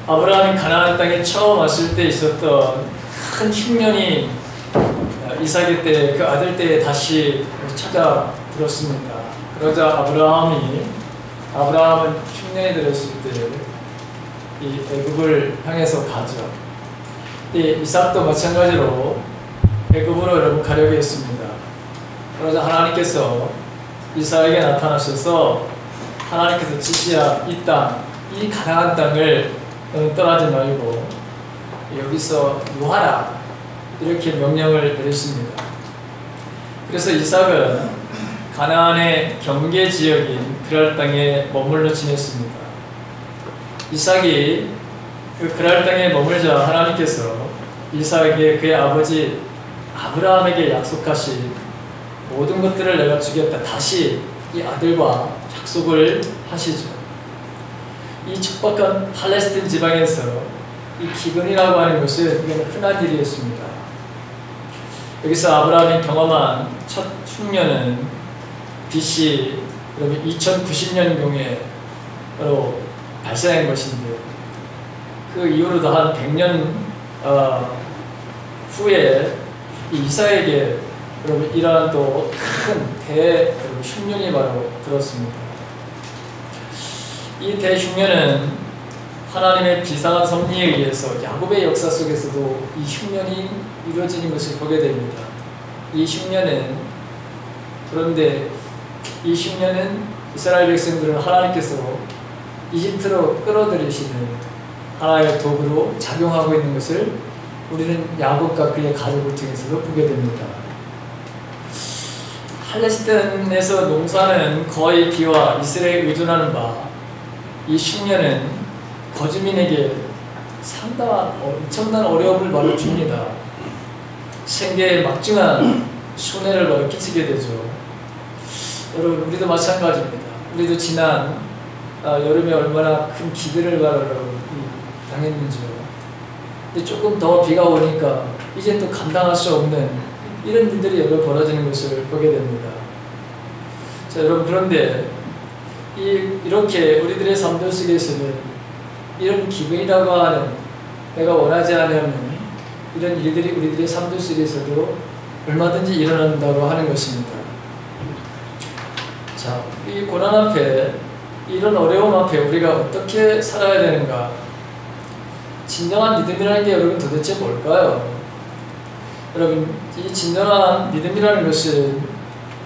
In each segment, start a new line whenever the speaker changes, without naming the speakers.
아브라함이 가나안 땅에 처음 왔을 때 있었던 큰 흉년이 이삭의 때, 그 아들 때에 다시 찾아들었습니다. 그러자 아브라함은 흉년이 들었을 때 이 애굽을 향해서 가죠. 이삭도 마찬가지로 애굽으로 여러분 가려고 했습니다. 그러자 하나님께서 이삭에게 나타나셔서 하나님께서 지시한 이 땅, 이 가나안 땅을 너는 떠나지 말고 여기서 유하라 이렇게 명령을 내렸습니다. 그래서 이삭은 가나안의 경계 지역인 그랄 땅에 머물러 지냈습니다. 이삭이 그 그랄 땅에 머물자 하나님께서 이삭에게 그의 아버지 아브라함에게 약속하신 모든 것들을 내가 주겠다. 다시 이 아들과 약속을 하시죠. 이 척박한 팔레스틴 지방에서 이 기근이라고 하는 것은 이건 흔한 일이었습니다. 여기서 아브라함이 경험한 첫 흉년은 BC 2090년경에 발생한 것인데, 그 이후로도 한 100년 후에 이삭에게 이러한 또 큰 대흉년이 바로 들었습니다. 이 대흉년은 하나님의 비상한 섭리에 의해서 야곱의 역사 속에서도 이 흉년이 이루어지는 것을 보게 됩니다. 그런데 이 흉년은 이스라엘 백성들은 하나님께서 이집트로 끌어들이시는 하나의 도구로 작용하고 있는 것을 우리는 야곱과 그의 가족을 통해서도 보게 됩니다. 팔레스타인에서 농사는 거의 비와 이슬에 의존하는 바, 이 흉년은 거주민에게 상당한 엄청난 어려움을 바로 줍니다. 생계에 막중한 손해를 바로 끼치게 되죠. 여러분, 우리도 마찬가지입니다. 우리도 지난 여름에 얼마나 큰 기근을 바로 당했는지요. 근데 조금 더 비가 오니까 이제 또 감당할 수 없는 이런 일들이 여러 벌어지는 것을 보게 됩니다. 자, 여러분, 그런데 이렇게 우리들의 삶들 속에서는 이런 기근이라고 하는, 내가 원하지 않은 이런 일들이 우리들의 삶들 속에서도 얼마든지 일어난다고 하는 것입니다. 자, 이 고난 앞에, 이런 어려움 앞에 우리가 어떻게 살아야 되는가? 진정한 믿음이라는 게 여러분 도대체 뭘까요? 여러분, 이 진정한 믿음이라는 것은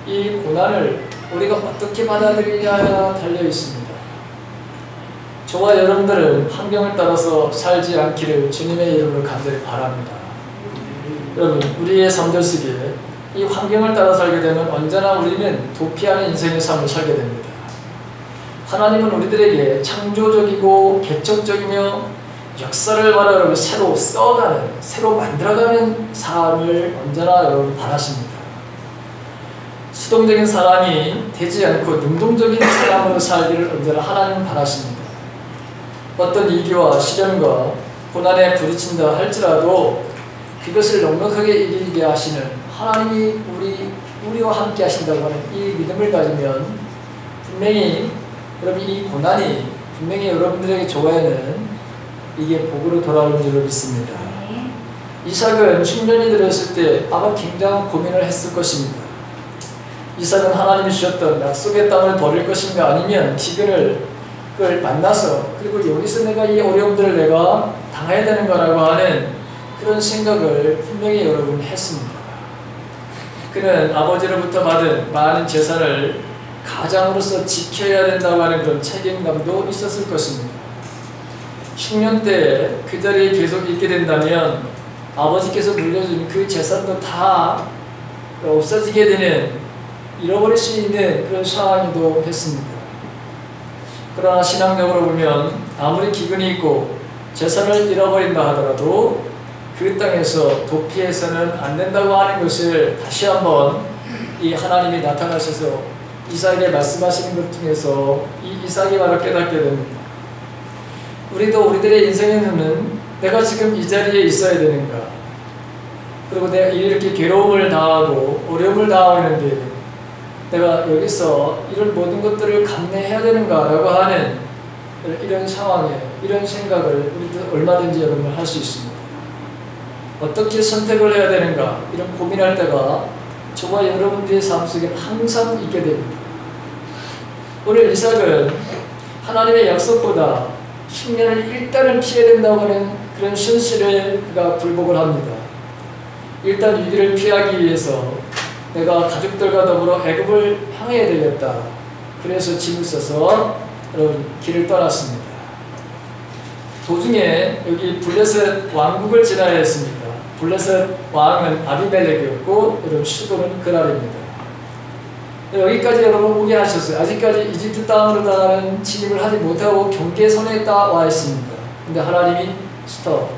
이 고난을 우리가 어떻게 받아들이냐에 달려 있습니다. 저와 여러분들은 환경을 따라서 살지 않기를 주님의 이름으로 간절히 바랍니다. 여러분, 우리의 삶들 속에 이 환경을 따라 살게 되면 언제나 우리는 도피하는 인생의 삶을 살게 됩니다. 하나님은 우리들에게 창조적이고 개척적이며 역사를 바로 새로 써가는, 새로 만들어가는 삶을 언제나 여러분 바라십니다. 수동적인 사람이 되지 않고 능동적인 사람으로 살기를 언제나 하나님은 바라십니다. 어떤 위기와 시련과 고난에 부딪힌다 할지라도 그것을 넉넉하게 이기게 하시는 하나님이 우리와 함께 하신다고 하는 이 믿음을 가지면 분명히 여러분, 이 고난이 분명히 여러분들에게 좋아하는 이게 복으로 돌아오는 줄로 믿습니다. 이삭은 흉년이 들었을 때 아마 굉장한 고민을 했을 것입니다. 이삭은 하나님이 주셨던 약속의 땅을 버릴 것인가, 아니면 기근을 만나서 그리고 여기서 내가 이 어려움들을 내가 당해야 되는가라고 하는 그런 생각을 분명히 여러분 했습니다. 그는 아버지로부터 받은 많은 재산을 가장으로서 지켜야 된다고 하는 그런 책임감도 있었을 것입니다. 흉년 때 그 자리에 계속 있게 된다면 아버지께서 물려준 그 재산도 다 없어지게 되는, 잃어버릴 수 있는 그런 상황이기도 했습니다. 그러나 신앙적으로 보면 아무리 기근이 있고 재산을 잃어버린다 하더라도 그 땅에서 도피해서는 안 된다고 하는 것을 다시 한번 이 하나님이 나타나셔서 이삭에게 말씀하시는 것 통해서 이 이삭이 바로 깨닫게 됩니다. 우리도 우리들의 인생에는 내가 지금 이 자리에 있어야 되는가, 그리고 내가 이렇게 괴로움을 당하고 어려움을 당하고 있는데 내가 여기서 이런 모든 것들을 감내해야 되는가 라고 하는 이런 상황에 이런 생각을 우리도 얼마든지 여러분 할 수 있습니다. 어떻게 선택을 해야 되는가 이런 고민할 때가 저와 여러분들의 삶 속에 항상 있게 됩니다. 오늘 이삭은 하나님의 약속보다 흉년을 일단은 피해야 된다고 하는 그런 순실에 그가 굴복을 합니다. 일단 위기를 피하기 위해서 내가 가족들과 더불어 애굽을 향해야 되겠다. 그래서 짐을 싸서 길을 떠났습니다. 도중에 여기 블레셋 왕국을 지나야 했습니다. 블레셋 왕은 아비멜렉이었고 여러분 수도는 그랄입니다. 여기까지 여러분 오게 하셨어요. 아직까지 이집트 땅으로 나가는 진입을 하지 못하고 경계선에 딱 와 있습니다. 근데 하나님이 스톱.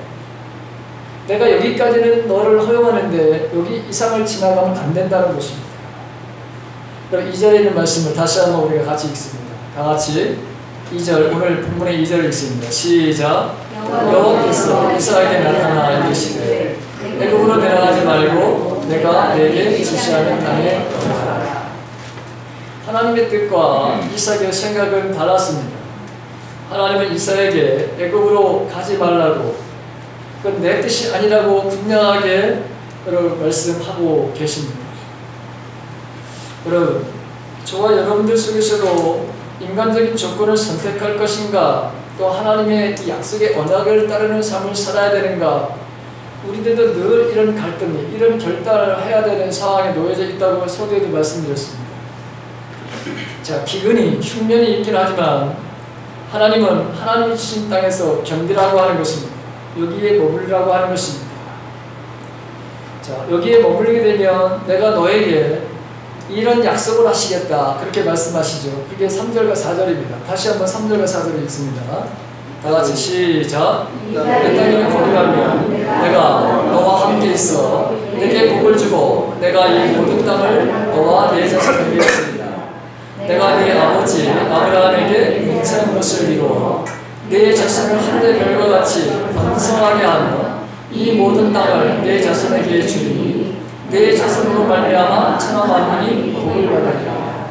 내가 여기까지는 너를 허용하는데 여기 이상을 지나가면 안 된다는 것입니다. 그럼 2절에 있는 말씀을 다시 한번 우리가 같이 읽습니다. 다 같이 2절 오늘 본문의 2절을 읽습니다. 시작. 여호와께서 이스라엘에게 나타나 이르시되 애굽으로 내려가지 말고 내가 내게 지시하는 땅에 들어가라. 하나님의 뜻과 이삭의 생각은 달랐습니다. 하나님은 이삭에게 애굽으로 가지 말라고 그건 내 뜻이 아니라고 분명하게 말씀하고 계십니다. 여러분, 저와 여러분들 속에서도 인간적인 조건을 선택할 것인가 또 하나님의 약속의 언약을 따르는 삶을 살아야 되는가 우리들도 늘 이런 갈등이 이런 결단을 해야 되는 상황에 놓여져 있다고 서두에도 말씀드렸습니다. 자, 기근이 흉년이 있긴 하지만 하나님은 하나님이 주신 땅에서 견디라고 하는 것입니다. 여기에 머물리라고 하는 것입니다. 자, 여기에 머물리게 되면 내가 너에게 이런 약속을 하시겠다 그렇게 말씀하시죠. 그게 3절과 4절입니다. 다시 한번 3절과 4절을 읽습니다. 다 같이 시작. 내 땅에 거류하면 내가 너와 함께 있어 내게 복을 주고 내가 이 모든 땅을 너와 내 자손에게 주리라. 내가 네 아버지 아브라함에게 맹세한 것을 이루어 내 자손을 하늘의 별과 같이 번성하게 하며 이 모든 땅을 내 자손에게 주리니 내 자손으로 말미암아 천하 만민이 복을 받으리라.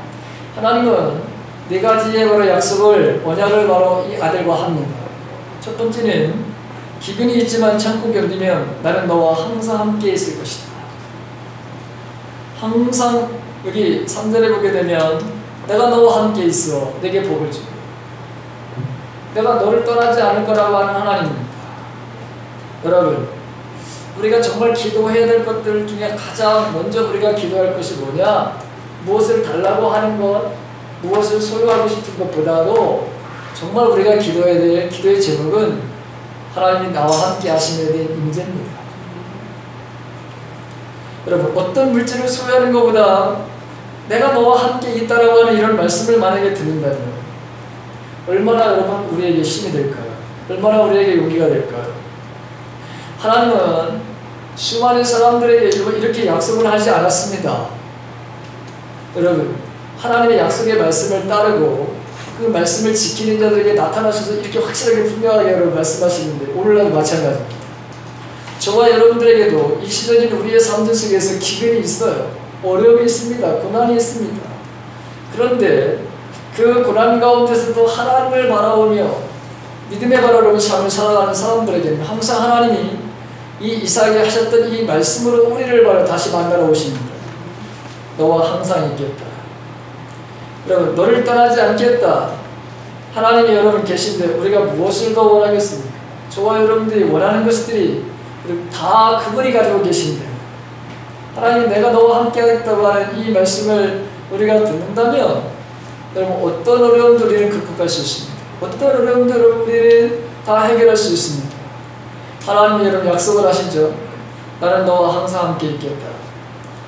하나님은 네 가지의 바로 약속을 언약을 바로 이 아들과 합니다. 첫 번째는 기근이 있지만 참고 견디면 나는 너와 항상 함께 있을 것이다. 항상 여기 3절에 보게 되면 내가 너와 함께 있어 내게 복을 주고 내가 너를 떠나지 않을 거라고 하는 하나님입니다. 여러분, 우리가 정말 기도해야 될 것들 중에 가장 먼저 우리가 기도할 것이 뭐냐? 무엇을 달라고 하는 것, 무엇을 소유하고 싶은 것보다도 정말 우리가 기도해야 될 기도의 제목은 하나님이 나와 함께 하심에 대한 인재입니다. 여러분, 어떤 물질을 소유하는 것보다 내가 너와 함께 있다라고 하는 이런 말씀을 만약에 듣는다면 얼마나 여러분 우리에게 힘이 될까요? 얼마나 우리에게 용기가 될까요? 하나님은 수많은 사람들에게 이렇게 약속을 하지 않았습니다. 여러분, 하나님의 약속의 말씀을 따르고 그 말씀을 지키는 자들에게 나타나셔서 이렇게 확실하게 분명하게 여러분 말씀하시는데 오늘날도 마찬가지입니다. 저와 여러분들에게도 이 시대적인 우리의 삶 속에서 기근이 있어요. 어려움이 있습니다. 고난이 있습니다. 그런데 그 고난 가운데서도 하나님을 바라보며 믿음의 바라보는 삶을 살아가는 사람들에게는 항상 하나님이 이 이삭이 하셨던 이 말씀으로 우리를 바로 다시 만나러 오십니다. 너와 항상 있겠다. 여러분, 너를 떠나지 않겠다. 하나님이 여러분 계신데 우리가 무엇을 더 원하겠습니까? 저와 여러분들이 원하는 것들이 다 그분이 가지고 계신데 하나님 내가 너와 함께 하겠다고 하는 이 말씀을 우리가 듣는다면 여러분 어떤 어려움도 우리는 극복할 수 있습니다. 어떤 어려움들을 우리는 다 해결할 수 있습니다. 하나님이 여러분 약속을 하시죠. 나는 너와 항상 함께 있겠다.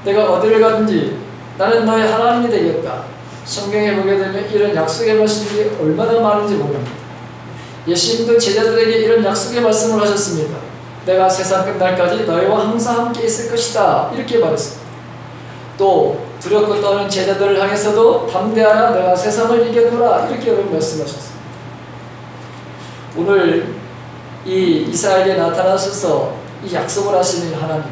내가 어디를 가든지 나는 너의 하나님이 되겠다. 성경에 보게 되면 이런 약속의 말씀이 얼마나 많은지 모릅니다. 예수님도 제자들에게 이런 약속의 말씀을 하셨습니다. 내가 세상 끝날까지 너희와 항상 함께 있을 것이다. 이렇게 말했습니다. 또 두렵고 떠는 제자들을 향해서도 담대하라 내가 세상을 이겨노라 이렇게 말씀하셨습니다. 오늘 이 이삭에게 나타나셔서 이 약속을 하시는 하나님,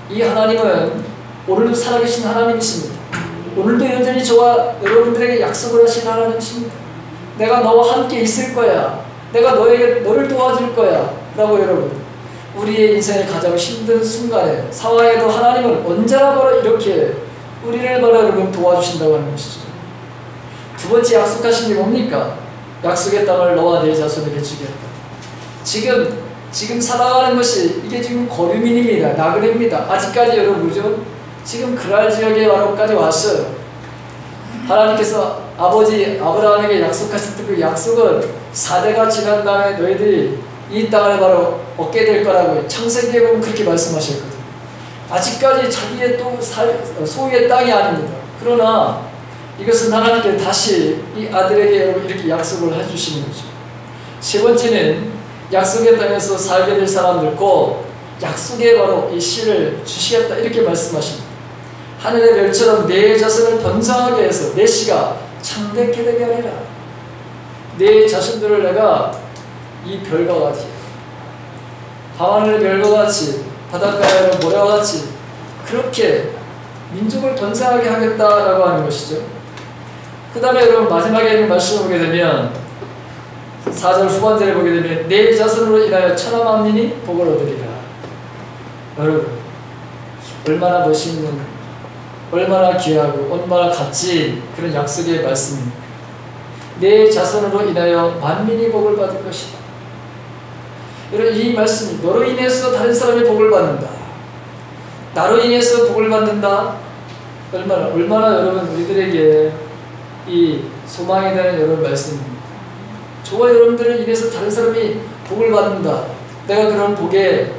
이 하나님은 오늘도 살아계신 하나님이십니다. 오늘도 여전히 저와 여러분들에게 약속을 하신 하나님이십니다. 내가 너와 함께 있을 거야. 내가 너를 도와줄 거야. 라고 여러분, 우리의 인생의 가장 힘든 순간에 상황에도 하나님은 언제나 바로 이렇게 우리를 바로 여러분 도와주신다고 하는 것이죠. 두 번째 약속하신 게 뭡니까? 약속의 땅을 너와 네 자손에게 주겠다. 지금 살아가는 것이 이게 지금 거류민입니다. 나그네입니다. 아직까지 여러분 그죠? 지금 그랄 지역에 바로까지 왔어요. 하나님께서 아버지 아브라함에게 약속하셨던 그 약속은 4대가 지난 다음에 너희들이 이 땅을 바로 얻게 될 거라고 창세기에 보면 그렇게 말씀하셨거든요. 아직까지 자기의 또 소유의 땅이 아닙니다. 그러나 이것은 하나님께 다시 이 아들에게 이렇게 약속을 해주시는 거죠. 세 번째는 약속의 땅에서 살게 될 사람들 곧 약속의 바로 이 씨를 주시겠다 이렇게 말씀하십니다. 하늘의 별처럼 내 자손을 번성하게 해서 내 씨가 창대케 되게 하리라. 내 자손들을 내가 이 별과 같이 밤하늘의 별과 같이 바닷가의 모래와 같이 그렇게 민족을 번성하게 하겠다라고 하는 것이죠. 그 다음에 여러분 마지막에 있는 말씀을 보게 되면 4절 후반절에 보게 되면 내 자손으로 인하여 천하 만민이 복을 얻으리라. 여러분 얼마나 멋있는, 얼마나 귀하고 얼마나 값진 그런 약속의 말씀입니다. 내 자손으로 인하여 만민이 복을 받을 것이다. 여러분 이 말씀이 너로 인해서 다른 사람이 복을 받는다, 나로 인해서 복을 받는다. 얼마나 여러분 우리들에게 이 소망이 되는 여러분 말씀입니다. 저와 여러분들을 인해서 다른 사람이 복을 받는다. 내가 그런 복의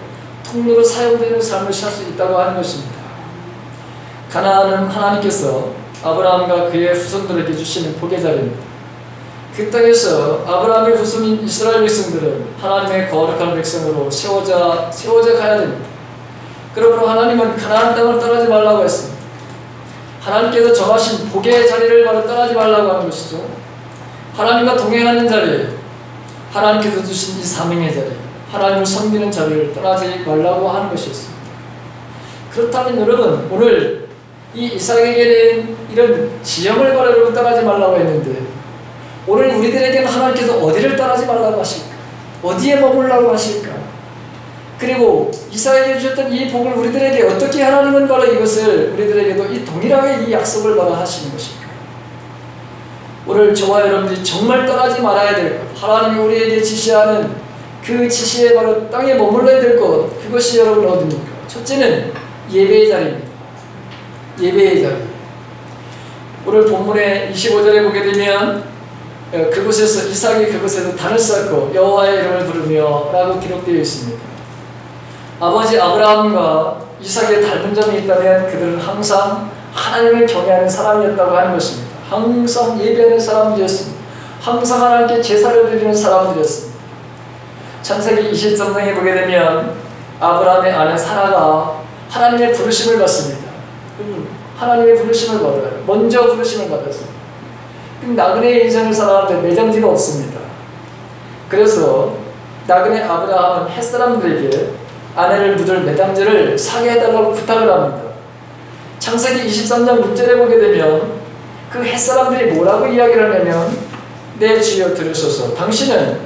통로로 사용되는 삶을 살 수 있다고 하는 것입니다. 가나안은 하나님께서 아브라함과 그의 후손들에게 주시는 복의 자리입니다. 그 땅에서 아브라함의 후손인 이스라엘 백성들은 하나님의 거룩한 백성으로 세워져 가야 됩니다. 그러므로 하나님은 가나안 땅을 떠나지 말라고 했습니다. 하나님께서 정하신 복의 자리를 바로 떠나지 말라고 하는 것이죠. 하나님과 동행하는 자리, 하나님께서 주신 이 사명의 자리, 하나님을 섬기는 자리를 떠나지 말라고 하는 것이었습니다. 그렇다면 여러분 오늘 이 이삭에게는 이런 지형을 바로 여러분 떠나지 말라고 했는데 오늘 우리들에게는 하나님께서 어디를 떠나지 말라고 하실까? 어디에 머물라고 하실까? 그리고 이삭에게 주셨던 이 복을 우리들에게 어떻게 하나님은 바로 이것을 우리들에게도 이 동일하게 이 약속을 바로 하시는 것일까? 오늘 저와 여러분들이 정말 떠나지 말아야 될 것, 하나님이 우리에게 지시하는 그 지시에 바로 땅에 머물러야 될 것, 그것이 여러분 어디입니까? 첫째는 예배의 자리입니다. 예배의 자리. 오늘 본문의 25절에 보게 되면 그곳에서 이삭이 그곳에서 단을 쌓고 여호와의 이름을 부르며 라고 기록되어 있습니다. 아버지 아브라함과 이삭의 닮은 점이 있다면 그들은 항상 하나님을 경외하는 사람이었다고 하는 것입니다. 항상 예배하는 사람들이었습니다. 항상 하나님께 제사를 드리는 사람들이었습니다. 창세기 23장에 보게 되면 아브라함의 아내 사라가 하나님의 부르심을 받습니다. 하나님의 부르심을 받아요. 먼저 부르심을 받았습니다. 나그네의 인생을 살아가는데 매장지가 없습니다. 그래서 나그네 아브라함은 햇사람들에게 아내를 묻을 매장지를 사게 해달라고 부탁을 합니다. 창세기 23장 6절에 보게 되면 그 햇사람들이 뭐라고 이야기를 하냐면 내 주여 들으소서 당신은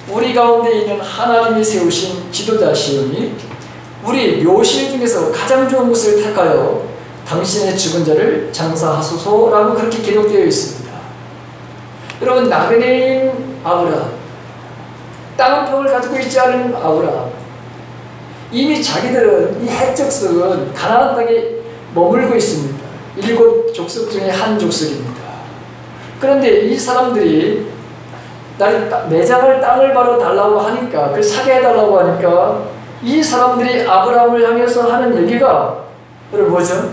우리 가운데 있는 하나님이 세우신 지도자시오니 우리 묘실 중에서 가장 좋은 곳을 택하여 당신의 죽은 자를 장사하소서라고 그렇게 기록되어 있습니다. 여러분 나그네인 아브라함, 땅평을 가지고 있지 않은 아브라함, 이미 자기들은 이 핵족속은 가나안 땅에 머물고 있습니다. 7 족속 중에 한 족속입니다. 그런데 이 사람들이 매장할 땅을 바로 달라고 하니까, 그걸 사게 해달라고 하니까 이 사람들이 아브라함을 향해서 하는 얘기가 여러분 뭐죠?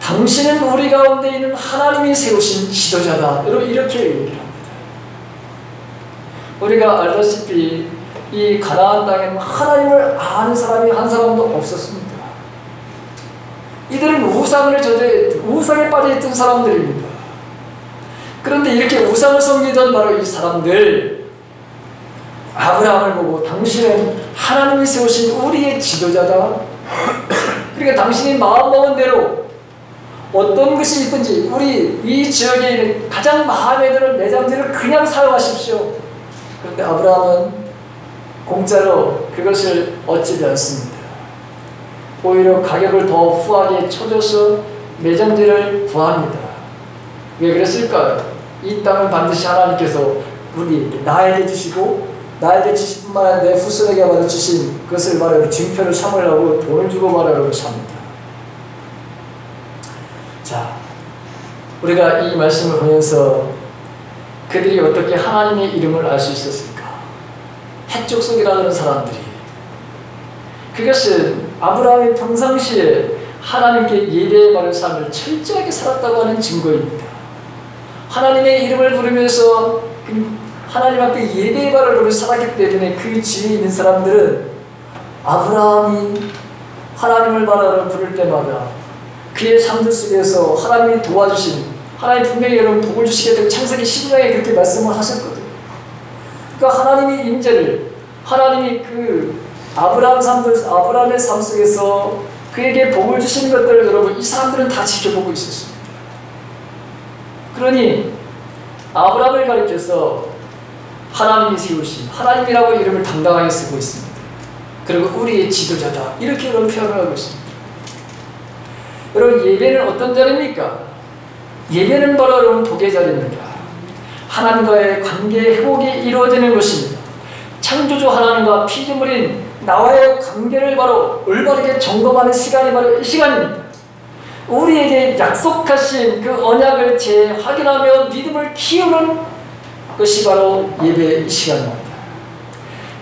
당신은 우리 가운데 있는 하나님이 세우신 지도자다. 여러분 이렇게 얘기를 합니다. 우리가 알다시피 이 가나안 땅에는 하나님을 아는 사람이 한 사람도 없었습니다. 이들은 우상에 빠져있던 사람들입니다. 그런데 이렇게 우상을 섬기던 바로 이 사람들, 아브라함을 보고 당신은 하나님이 세우신 우리의 지도자다. 그러니까 당신이 마음먹은 대로 어떤 것이 있든지 우리 이 지역에 있는 가장 마음에 드는 매장지를 그냥 사용하십시오. 그런데 아브라함은 공짜로 그것을 얻지 않습니다. 오히려 가격을 더 후하게 쳐줘서 매장지를 구합니다. 왜 그랬을까요? 이 땅은 반드시 하나님께서 우리 나에게 주시고 나에게 주실 뿐만 아니라 내 후손에게 받아 주신 그것을 말하고 증표를 삼으려고 돈을 주고 말하려고 삽니다. 자, 우리가 이 말씀을 보면서 그들이 어떻게 하나님의 이름을 알 수 있었을까? 해족속이라는 하는 사람들이 그것은 아브라함이 평상시에 하나님께 예배의 바른 삶을 철저하게 살았다고 하는 증거입니다. 하나님의 이름을 부르면서 하나님 앞에 예배의 바를 살았기 때문에 그 지위에 있는 사람들은 아브라함이 하나님을 바라러 부를 때마다 그의 삶들 속에서 하나님이 도와주신, 하나님 분명히 여러분 복을 주시겠다고 창세기 12장에 그렇게 말씀을 하셨거든요. 그러니까 하나님의 임재를, 하나님이 그 아브라함의 삶 속에서 그에게 복을 주시는 것들을 여러분 이 사람들은 다 지켜보고 있었습니다. 그러니 아브라함을 가리켜서 하나님이 세우신 하나님이라고 이름을 당당하게 쓰고 있습니다. 그리고 우리의 지도자다 이렇게 여러분 표현을 하고 있습니다. 여러분 예배는 어떤 자리입니까? 예배는 바로 여러분 복의 자리입니다. 하나님과의 관계 회복이 이루어지는 것입니다. 창조주 하나님과 피조물인 나와의 관계를 바로 올바르게 점검하는 시간이 바로 이 시간입니다. 우리에게 약속하신 그 언약을 재확인하며 믿음을 키우는 것이 바로 예배의 시간입니다.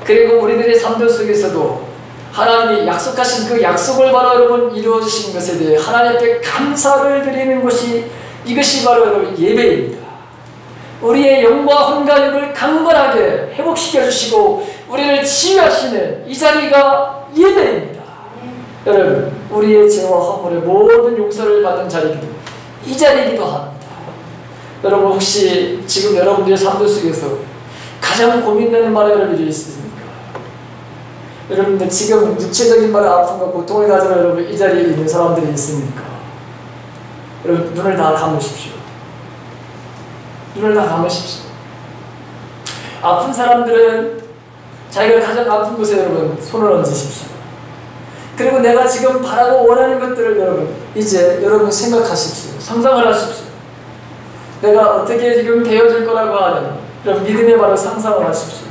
그리고 우리들의 삶들 속에서도 하나님이 약속하신 그 약속을 바로 여러분 이루어주신 것에 대해 하나님 앞에 감사를 드리는 것이 이것이 바로 여러분 예배입니다. 우리의 영과 혼과 육을 강건하게 회복시켜 주시고 우리를 치유하시는 이 자리가 예배입니다. 여러분 우리의 죄와 허물의 모든 용서를 받은 자리이기도 이 자리이기도 합니다. 여러분 혹시 지금 여러분들의 삶들 속에서 가장 고민되는 말이 여러분들이 있습니까? 여러분들 지금 육체적인 말에 아픔과 고통을 가지고 여러분 이 자리에 있는 사람들이 있습니까? 여러분 눈을 다 감으십시오. 눈을 다 감으십시오. 아픈 사람들은 자기가 가장 아픈 곳에 여러분 손을 얹으십시오. 그리고 내가 지금 바라고 원하는 것들을 여러분 이제 여러분 생각하십시오. 상상을 하십시오. 내가 어떻게 지금 되어질 거라고 하는 이런 믿음의 바로 상상을 하십시오.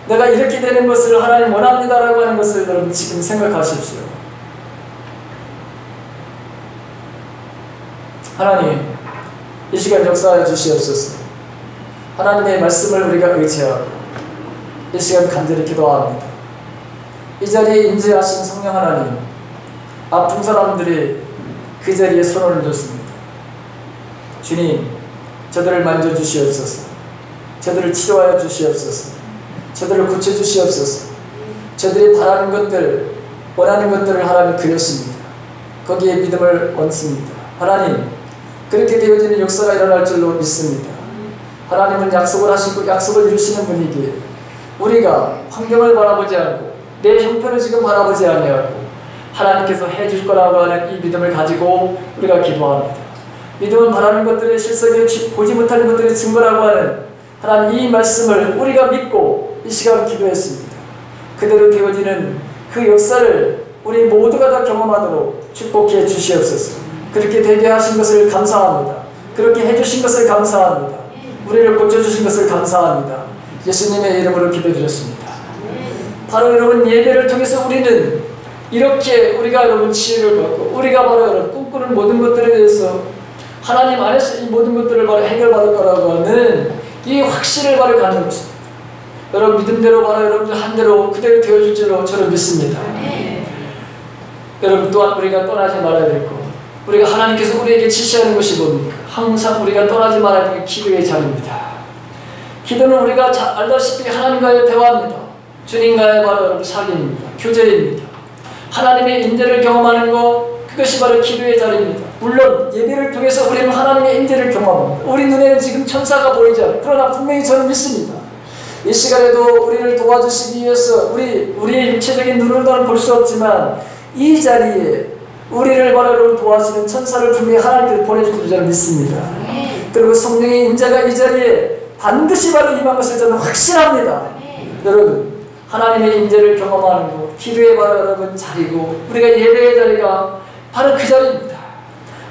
내가 이렇게 되는 것을 하나님 원합니다라고 하는 것을 여러분 지금 생각하십시오. 하나님 이 시간 역사해 주시옵소서. 하나님의 말씀을 우리가 의지하고 이 시간 간절히 기도합니다. 이 자리에 임재하신 성령 하나님, 아픈 사람들이 그 자리에 손을 얹었습니다. 주님, 저들을 만져주시옵소서. 저들을 치료하여 주시옵소서. 저들을 고쳐주시옵소서. 저들이 바라는 것들, 원하는 것들을 하나님 그렸습니다. 거기에 믿음을 얹습니다. 하나님, 그렇게 되어지는 역사가 일어날 줄로 믿습니다. 하나님은 약속을 하시고 약속을 이루시는 분이기에 우리가 환경을 바라보지 않고 내 형편을 지금 바라보지 아니하고 하나님께서 해줄 거라고 하는 이 믿음을 가지고 우리가 기도합니다. 믿음은 바라는 것들의 실속에 보지 못하는 것들의 증거라고 하는 하나님 이 말씀을 우리가 믿고 이 시간 기도했습니다. 그대로 되어지는 그 역사를 우리 모두가 다 경험하도록 축복해 주시옵소서. 그렇게 되게 하신 것을 감사합니다. 그렇게 해주신 것을 감사합니다. 우리를 고쳐주신 것을 감사합니다. 예수님의 이름으로 기도드렸습니다. 바로 여러분 예배를 통해서 우리는 이렇게 우리가 여러분 치유를 받고 우리가 바로 여러분 꿈꾸는 모든 것들에 대해서 하나님 안에서 이 모든 것들을 바로 해결받을 거라고 하는 이 확신을 바로 갖는 것입니다. 여러분 믿음대로 바로 여러분들 한대로 그대로 되어줄 줄로 저는 믿습니다. 여러분 또한 우리가 떠나지 말아야 될 것, 우리가 하나님께서 우리에게 지시하는 것이 뭡니까? 항상 우리가 떠나지 말아야 될 기도의 자리입니다. 기도는 우리가 잘 알다시피 하나님과의 대화입니다. 주님과의 바로 여러분 사귐입니다. 교제입니다. 하나님의 임재를 경험하는 것, 그것이 바로 기도의 자리입니다. 물론 예배를 통해서 우리는 하나님의 임재를 경험합니다. 우리 눈에는 지금 천사가 보이지 않아요. 그러나 분명히 저는 믿습니다. 이 시간에도 우리를 도와주시기 위해서 우리의 육체적인 눈으로는 볼 수 없지만 이 자리에 우리를 바로 여러분 도와주는 천사를 분명히 하나님께서 보내줄 줄 믿습니다. 그리고 성령의 인자가 이 자리에 반드시 바로 임한 것을 저는 확신합니다. 여러분, 하나님의 인자를 경험하는 것, 기도의 바로 여러분 자리고 우리가 예배의 자리가 바로 그 자리입니다.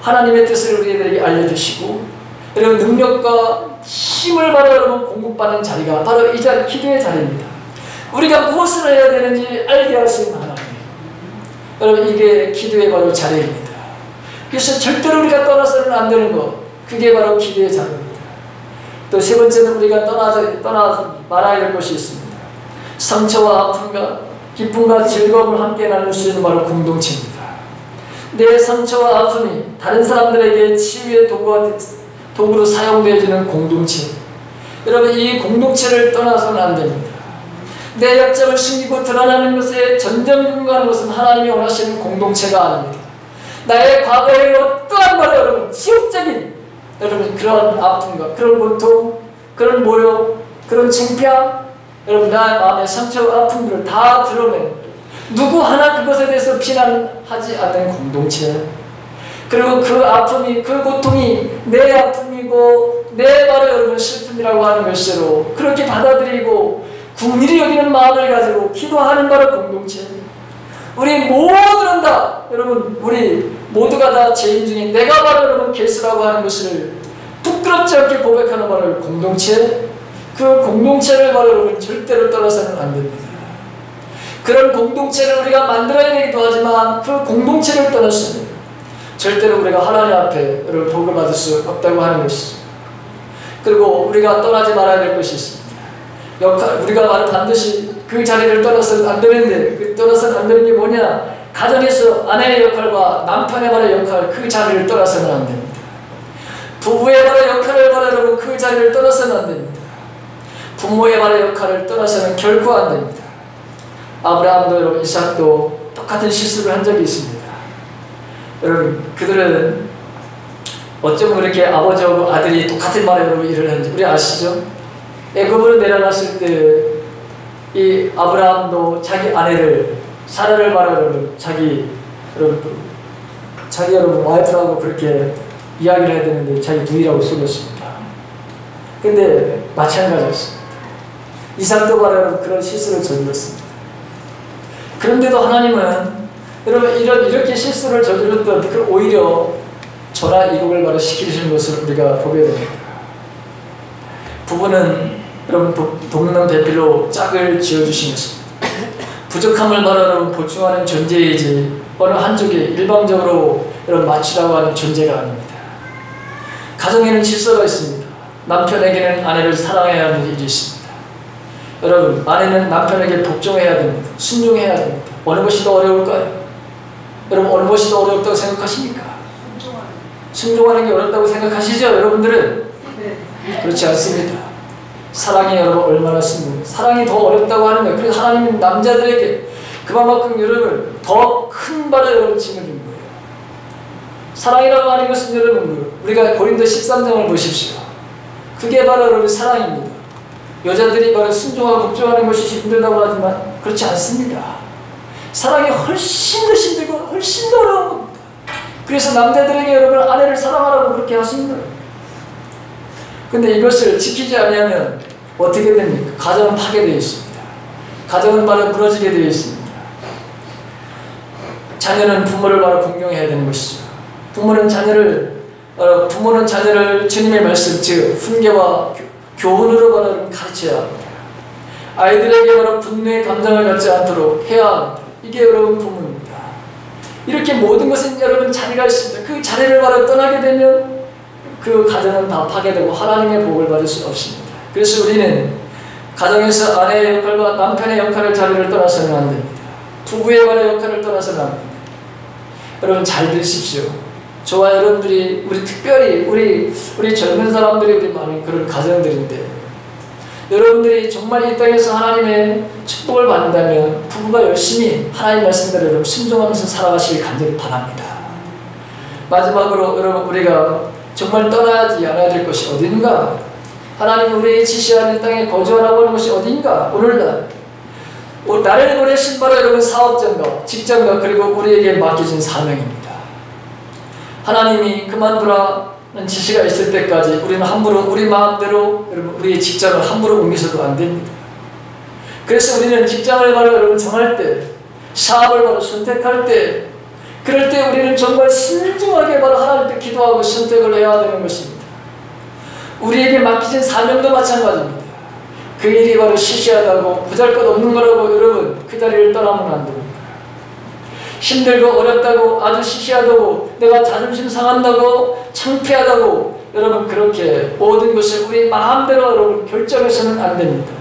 하나님의 뜻을 우리에게 알려주시고 여러분 능력과 힘을 바로 여러분 공급받는 자리가 바로 이 자리, 기도의 자리입니다. 우리가 무엇을 해야 되는지 알게 하신 하나님, 여러분 이게 기도의 바로 자리입니다. 그래서 절대로 우리가 떠나서는 안 되는 것, 그게 바로 기도의 자리입니다. 또 세 번째는 우리가 떠나 말아야 될 것이 있습니다. 상처와 아픔과 기쁨과 즐거움을 함께 나눌 수 있는 바로 공동체입니다. 내 상처와 아픔이 다른 사람들에게 치유의 도구로 사용되어지는 공동체, 여러분 이 공동체를 떠나서는 안 됩니다. 내 약점을 숨기고 드러나는 것에 전전긍긍하는 것은 하나님이 원하시는 공동체가 아닙니다. 나의 과거의 어떠한 말에 여러분 지옥적인 여러분 그런 아픔과 그런 고통, 그런 모욕, 그런 창피함, 여러분 나의 마음의 상처와 아픔들을 다 드러내는 누구 하나 그것에 대해서 비난하지 않는 공동체, 그리고 그 아픔이 그 고통이 내 아픔이고 내 바로 여러분 슬픔이라고 하는 것으로 그렇게 받아들이고 국민이 여기는 마음을 가지고 기도하는 바로 공동체. 우리 모두는 다 여러분 우리 모두가 다 죄인 중에 내가 바로 여러분 개수라고 하는 것을 부끄럽지 않게 고백하는 바로 공동체, 그 공동체를 바로 여러분 절대로 떠나서는 안 됩니다. 그런 공동체를 우리가 만들어야 되기도 하지만 그 공동체를 떠나서는 절대로 우리가 하나님 앞에 여러분 복을 받을 수 없다고 하는 것이죠. 그리고 우리가 떠나지 말아야 될 것이 있습니다. 우리가 바로 반드시 그 자리를 떠나서는 안 되는데, 그 떠나서는 안 되는 게 뭐냐? 가정에서 아내의 역할과 남편의 바로 역할, 그 자리를 떠나서는 안 됩니다. 부부의 바로 역할을 바로 여러분 그 자리를 떠나서는 안 됩니다. 부모의 바로 역할을 떠나서는 결코 안 됩니다. 아브라함도 여러분 이삭도 똑같은 실수를 한 적이 있습니다. 여러분 그들은 어쩜 그렇게 아버지하고 아들이 똑같은 말에 여러분 일을 하는지 우리 아시죠? 애굽으로 내려갔을 때 이 아브라함도 자기 아내를 사라를 말하려고 자기 여러분 와이프라고 그렇게 이야기를 해야 되는데 자기 누이라고 속였습니다. 근데 마찬가지였습니다. 이삭도 바로 그런 실수를 저질렀습니다. 그런데도 하나님은 여러분 이렇게 실수를 저질렀던 그 오히려 전화 이국을 바로 시키시는 것을 우리가 보게 됩니다. 부부는 여러분 돕는 배필로 짝을 지어주신 것입니다. 부족함을 바로 여러분 보충하는 존재이지 어느 한쪽에 일방적으로 여러분 맞추라고 하는 존재가 아닙니다. 가정에는 질서가 있습니다. 남편에게는 아내를 사랑해야 하는 일이 있습니다. 여러분 아내는 남편에게 복종해야 됩니다. 순종해야 됩니다. 어느 것이 더 어려울까요? 여러분 어느 것이 더 어렵다고 생각하십니까? 순종하는 게 어렵다고 생각하시죠? 여러분들은? 그렇지 않습니다. 사랑이 여러분 얼마나 심는 사랑이 더 어렵다고 하는 거예요. 그래서 하나님은 남자들에게 그만큼 여러분 더 큰 발을 여러분 짐을 준 거예요. 사랑이라고 하는 것은 여러분 우리가 고린도 13장을 보십시오. 그게 바로 여러분 사랑입니다. 여자들이 바로 순종하고 복종하는 것이 힘들다고 하지만 그렇지 않습니다. 사랑이 훨씬 더 힘들고 훨씬 더 어려운 겁니다. 그래서 남자들에게 여러분 아내를 사랑하라고 그렇게 하십니다. 근데 이것을 지키지 않으면 어떻게 됩니까? 가정은 파괴되어 있습니다. 가정은 바로 무너지게 되어 있습니다. 자녀는 부모를 바로 공경해야 되는 것이죠. 부모는 자녀를 주님의 말씀, 즉 훈계와 교훈으로 바로 가르쳐야 합니다. 아이들에게 바로 분노의 감정을 갖지 않도록 해야 합니다. 이게 여러분 부모입니다. 이렇게 모든 것은 여러분 자리가 있습니다. 그 자리를 바로 떠나게 되면 그 가정은 다 파괴되고 하나님의 복을 받을 수 없습니다. 그래서 우리는 가정에서 아내의 역할과 남편의 역할을 자리를 떠나서는 안 됩니다. 부부의 바로 역할을 떠나서는 안 됩니다. 여러분 잘 들으십시오. 저와 여러분들이 우리 특별히 우리 젊은 사람들이 우리 많은 그런 가정들인데 여러분들이 정말 이 땅에서 하나님의 축복을 받는다면 부부가 열심히 하나님 말씀대로 여러분 순종하면서 살아가시길 간절히 바랍니다. 마지막으로 여러분 우리가 정말 떠나지 않아야 될 것이 어딘가? 하나님이 우리에게 지시하는 땅에 거주하라고 하는 것이 어딘가? 오늘날 나를 보내신 바로 여러분 사업장과 직장과 그리고 우리에게 맡겨진 사명입니다. 하나님이 그만두라는 지시가 있을 때까지 우리는 함부로 우리 마음대로 여러분 우리의 직장을 함부로 옮겨서도 안 됩니다. 그래서 우리는 직장을 바로 여러분 정할 때, 사업을 바로 선택할 때, 그럴 때 우리는 정말 신중하게 바로 하나님께 기도하고 선택을 해야 되는 것입니다. 우리에게 맡기신 사명도 마찬가지입니다. 그 일이 바로 시시하다고 보잘것없는 거라고 여러분 그 자리를 떠나면 안 됩니다. 힘들고 어렵다고 아주 시시하다고 내가 자존심 상한다고 창피하다고 여러분 그렇게 모든 것을 우리 마음대로 여러분 결정해서는 안 됩니다.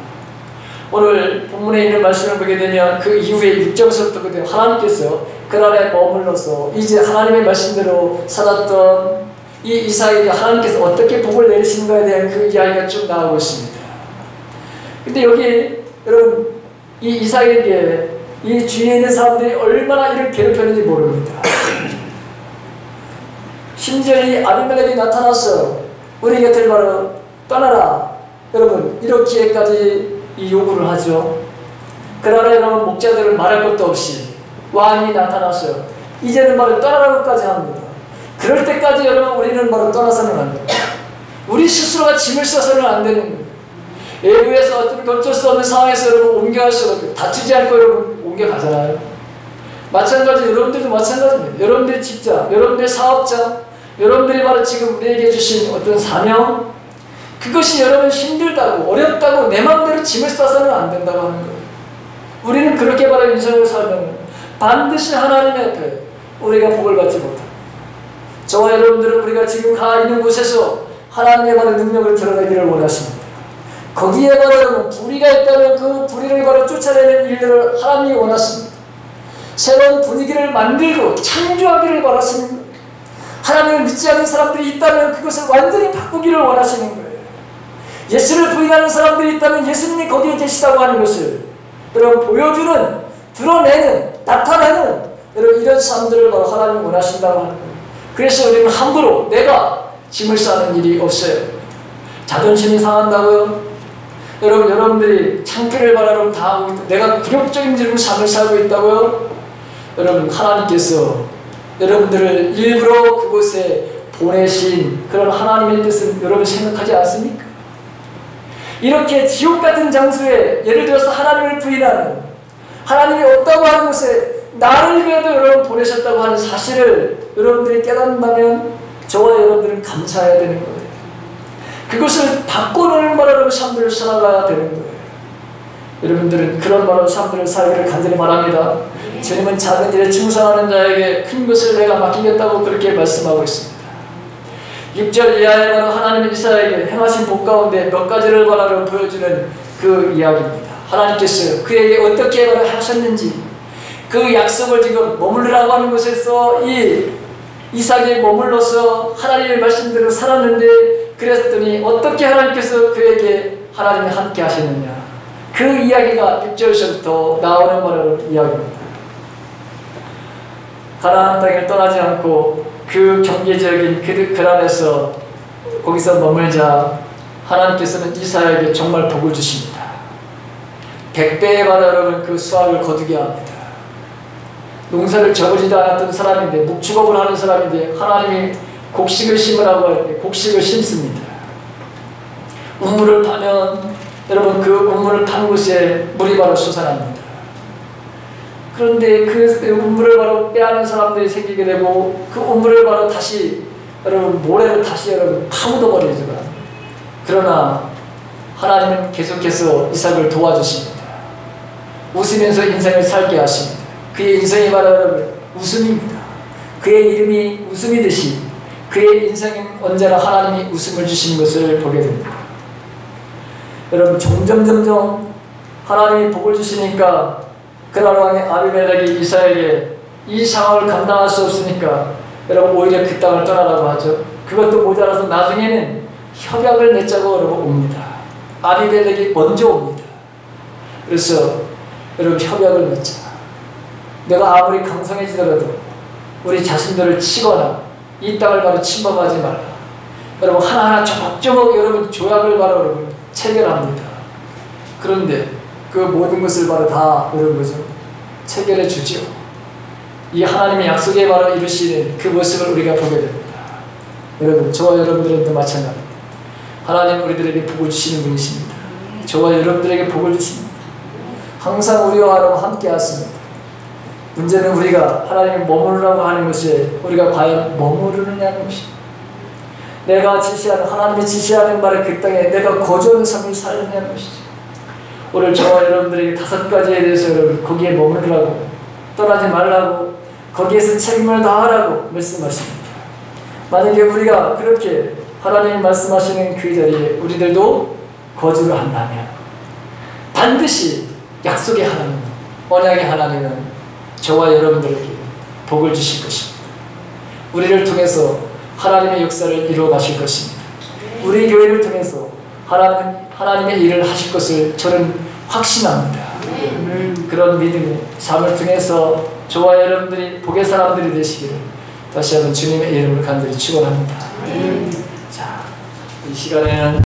오늘 본문에 있는 말씀을 보게 되면 그 이후에 6절부터 보게 되면 하나님께서 그날에 머물러서 이제 하나님의 말씀대로 살았던 이 이삭에게 하나님께서 어떻게 복을 내리시는가에 대한 그 이야기가 쭉 나오고 있습니다. 근데 여기 여러분 이 이삭에게 이 주위에 있는 사람들이 얼마나 이를 괴롭혔는지 모릅니다. 심지어 이 아비멜렉이 나타나서 우리 곁을 바로 떠나라 여러분 이렇게까지 이 요구를 하죠. 그러나 여러분 목자들은 말할 것도 없이 왕이 나타나서 이제는 바로 떠나라고까지 합니다. 그럴 때까지 여러분 우리는 바로 떠나서는 안 됩니다. 우리 스스로가 짐을 싸서는 안 되는 거예요. 외부에서 어쩔 수 없는 상황에서 여러분 옮겨갈 수 없고 다투지 않고 여러분 옮겨가잖아요. 마찬가지 여러분들도 마찬가지입니다. 여러분들의 직장, 여러분들의 사업자, 여러분들이 바로 지금 우리에게 주신 어떤 사명 그것이 여러분 힘들다고 어렵다고 내 마음대로 짐을 싸서는 안 된다고 하는 거예요. 우리는 그렇게 바로 인생을 살면 반드시 하나님 앞에 우리가 복을 받지 못합니다. 저와 여러분들은 우리가 지금 가 있는 곳에서 하나님의 바로 능력을 드러내기를 원하십니다. 거기에 바로 불의가 있다면 그 불의를 바로 쫓아내는 일들을 하나님이 원하십니다. 새로운 분위기를 만들고 창조하기를 원하십니다. 하나님을 믿지 않는 사람들이 있다면 그것을 완전히 바꾸기를 원하시는 거예요. 예수를 부인하는 사람들이 있다면 예수님이 거기에 계시다고 하는 것을 여러분 보여주는, 드러내는, 나타내는 여러분 이런 사람들을 바로 하나님이 원하신다고 하는 거예요. 그래서 우리는 함부로 내가 짐을 싸는 일이 없어요. 자존심이 상한다고요? 여러분들이 창피를 바라면 다 하고 있다. 내가 굴욕적인 삶을 살고 있다고요? 여러분 하나님께서 여러분들을 일부러 그곳에 보내신 그런 하나님의 뜻은 여러분 생각하지 않습니까? 이렇게 지옥 같은 장소에 예를 들어서 하나님을 부인하는 하나님이 없다고 하는 곳에 나를 위해도 여러분 보내셨다고 하는 사실을 여러분들이 깨닫는다면 저와 여러분들은 감사해야 되는 거예요. 그것을 바꿔놓는 바라는 삶들을 살아가야 되는 거예요. 여러분들은 그런 바라는 삶들을 살기를 간절히 바랍니다. 주님은 작은 일에 충성하는 자에게 큰 것을 내가 맡기겠다고 그렇게 말씀하고 있습니다. 6절 이하에 바로 하나님은 이삭에게 행하신 복 가운데 몇 가지를 바라로 보여주는 그 이야기입니다. 하나님께서 그에게 어떻게 바로 하셨는지 그 약속을 지금 머물르라고 하는 곳에서 이 이삭이 머물러서 하나님의 말씀대로 살았는데 그랬더니 어떻게 하나님께서 그에게 하나님이 함께 하셨느냐 그 이야기가 6절에서부터 나오는 바로 이야기입니다. 가나안 땅을 떠나지 않고 그 경제적인 그 안에서 거기서 머물자 하나님께서는 이삭에게 정말 복을 주십니다. 100배의 바로 여러분 그 수확을 거두게 합니다. 농사를 저버리지 않았던 사람인데 목축업을 하는 사람인데 하나님이 곡식을 심으라고 할 때 곡식을 심습니다. 우물을 파면 여러분 그 우물을 판 곳에 물이 바로 솟아납니다. 그런데 그 우물을 바로 빼앗는 사람들이 생기게 되고 그 우물을 바로 다시 여러분 모래를 다시 여러분 파묻어 버리지만 그러나 하나님은 계속해서 이삭을 도와주십니다. 웃으면서 인생을 살게 하십니다. 그의 인생이 바로 여러분 웃음입니다. 그의 이름이 웃음이듯이 그의 인생은 언제나 하나님이 웃음을 주시는 것을 보게 됩니다. 여러분 점점 하나님이 복을 주시니까 그날 왕의 아비멜렉이 이삭에게 이 상황을 감당할 수 없으니까 여러분 오히려 그 땅을 떠나라고 하죠. 그것도 모자라서 나중에는 협약을 맺자고 여러분 옵니다. 아비멜렉이 먼저 옵니다. 그래서 여러분 협약을 맺자. 내가 아무리 강성해지더라도 우리 자신들을 치거나 이 땅을 바로 침범하지 말라. 여러분 하나하나 조목조목 여러분 조약을 바로 여러분 체결합니다. 그런데 그 모든 것을 바로 다 여러분 거죠. 체결해 주지요. 이 하나님의 약속에 바로 이루시는 그 모습을 우리가 보게 됩니다. 여러분, 저와 여러분들도 마찬가지. 하나님 우리들에게 복을 주시는 분이십니다. 저와 여러분들에게 복을 주십니다. 항상 우리와 하나님 함께 하십니다. 문제는 우리가 하나님이 머무르라고 하는 것에 우리가 과연 머무르느냐는 것입니다. 내가 지시하는, 하나님이 지시하는 말을 그 땅에 내가 거주하는 삶을 살느냐는 것이죠. 오늘 저와 여러분들에게 5가지에 대해서 여러분 거기에 머무르라고, 떠나지 말라고, 거기에서 책임을 다하라고 말씀하십니다. 만약에 우리가 그렇게 하나님이 말씀하시는 그 자리에 우리들도 거주를 한다면 반드시 약속의 하나님, 언약의 하나님은 저와 여러분들에게 복을 주실 것입니다. 우리를 통해서 하나님의 역사를 이루어 가실 것입니다. 우리 교회를 통해서 하나님의 일을 하실 것을 저는 확신합니다. 그런 믿음의 삶을 통해서 저와 여러분들이 복의 사람들이 되시기를 다시 한번 주님의 이름을 간절히 축원합니다. 자, 이 시간에는